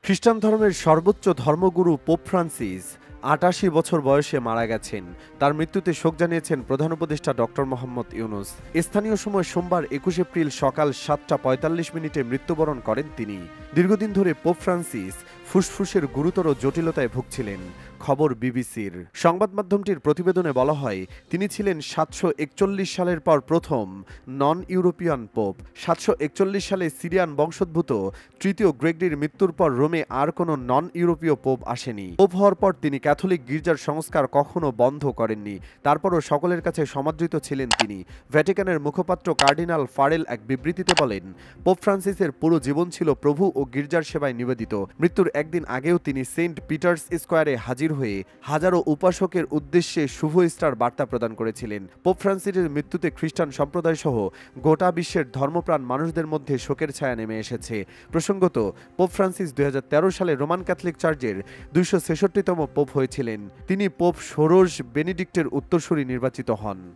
খ্রিস্টান ধর্মের সর্বোচ্চ ধর্মগুরু পোপ ফ্রান্সিস ৮৮ বছর বয়সে মারা গেছেন। তার মৃত্যুতে শোক জানিয়েছেন প্রধান উপদেষ্টা ডক্টর মোহাম্মদ ইউনূস। স্থানীয় সময় সোমবার ২১ এপ্রিল সকাল ৭টা ৪৫ মৃত্যুবরণ করেন তিনি। দীর্ঘদিন ধরে পোপ ফ্রান্সিস ফুসফুসের গুরুতর জটিলতায় ভুগছিলেন। খবর বিবিসির। সংবাদ মাধ্যমটির প্রতিবেদনে বলা হয়, তিনি ছিলেন ৭৪১ সালের পর প্রথম নন ইউরোপিয়ান পোপ। ৭৪১ সালে সিরিয়ান বংশোদ্ভূত তৃতীয় গ্রেগরির মৃত্যুর পর রোমে আর কোনো নন ইউরোপীয় পোপ আসেনি। পোপ হওয়ার পর তিনি ক্যাথলিক গির্জার সংস্কার কখনো বন্ধ করেননি। তারপরও সকলের কাছে সমাদৃত ছিলেন তিনি। ভ্যাটিকানের মুখপাত্র কার্ডিনাল ফারেল এক বিবৃতিতে বলেন, পোপ ফ্রান্সিসের পুরো জীবন ছিল প্রভু ও গির্জার সেবায় নিবেদিত। মৃত্যুর একদিন আগেও তিনি সেন্ট পিটার্স স্কোয়ারে হাজির হয়ে হাজারো উপাসকের উদ্দেশ্যে শুভ ইস্টার বার্তা প্রদান করেছিলেন। পোপ ফ্রান্সিসের মৃত্যুতে খ্রিস্টান সম্প্রদায় সহ গোটা বিশ্বের ধর্মপ্রাণ মানুষদের মধ্যে শোকের ছায়া নেমে এসেছে। প্রসঙ্গত, পোপ ফ্রান্সিস ২০১৩ সালে রোমান ক্যাথলিক চার্চের ২৬৬তম পোপ হয়েছিলেন। তিনি পোপ ষোড়শ বেনেডিক্টের উত্তরসূরি নির্বাচিত হন।